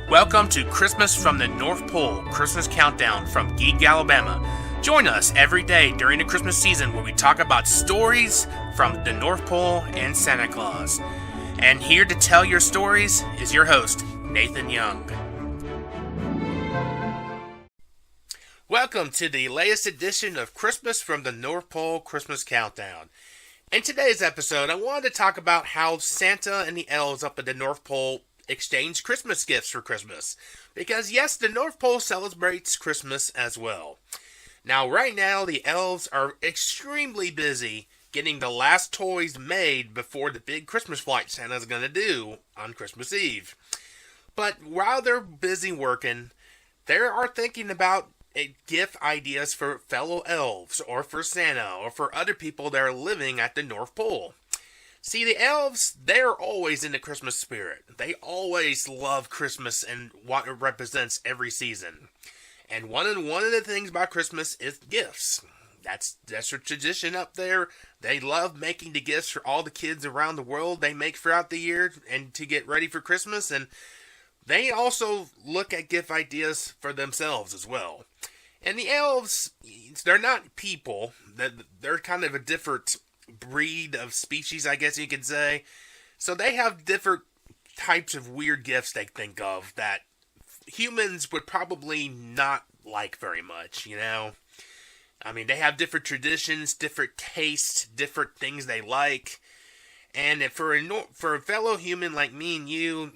Welcome to Christmas from the North Pole, Christmas Countdown from Geek, Alabama. Join us every day during the Christmas season where we talk about stories from the North Pole and Santa Claus. And here to tell your stories is your host, Nathan Young. Welcome to the latest edition of Christmas from the North Pole, Christmas Countdown. In today's episode, I wanted to talk about how Santa and the elves up at the North Pole exchange Christmas gifts for Christmas. Because yes, the North Pole celebrates Christmas as well. Now, right now, the elves are extremely busy getting the last toys made before the big Christmas flight Santa's going to do on Christmas Eve. But while they're busy working, they are thinking about gift ideas for fellow elves, or for Santa, or for other people that are living at the North Pole. See, the elves, they're always in the Christmas spirit. They always love Christmas and what it represents every season. And one of the things about Christmas is gifts. That's their tradition up there. They love making the gifts for all the kids around the world they make throughout the year and to get ready for Christmas. And they also look at gift ideas for themselves as well. And the elves, they're not people. They're kind of a different breed of species, I guess you could say. So they have different types of weird gifts they think of that humans would probably not like very much, you know? I mean, they have different traditions, different tastes, different things they like. And for a fellow human like me and you,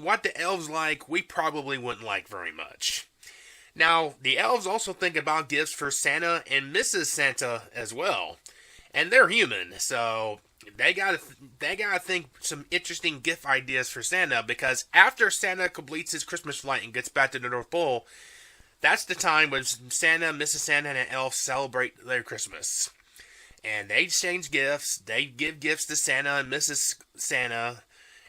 what the elves like, we probably wouldn't like very much. Now, the elves also think about gifts for Santa and Mrs. Santa as well. And they're human, so they gotta think some interesting gift ideas for Santa, because after Santa completes his Christmas flight and gets back to the North Pole, that's the time when Santa, Mrs. Santa, and the elves celebrate their Christmas. And they exchange gifts. They give gifts to Santa and Mrs. Santa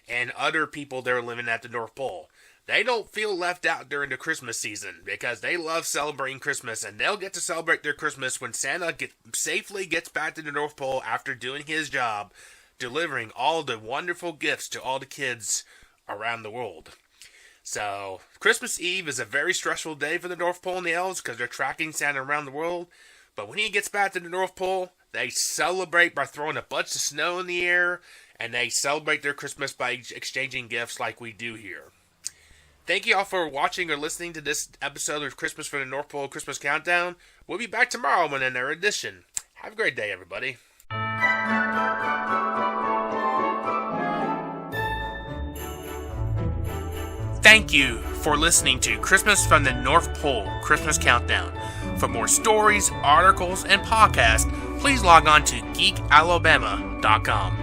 and other people that are living at the North Pole. They don't feel left out during the Christmas season because they love celebrating Christmas, and they'll get to celebrate their Christmas when Santa safely gets back to the North Pole after doing his job, delivering all the wonderful gifts to all the kids around the world. So, Christmas Eve is a very stressful day for the North Pole and the elves because they're tracking Santa around the world. But when he gets back to the North Pole, they celebrate by throwing a bunch of snow in the air, and they celebrate their Christmas by exchanging gifts like we do here. Thank you all for watching or listening to this episode of Christmas from the North Pole Christmas Countdown. We'll be back tomorrow with another edition. Have a great day, everybody. Thank you for listening to Christmas from the North Pole Christmas Countdown. For more stories, articles, and podcasts, please log on to geekalabama.com.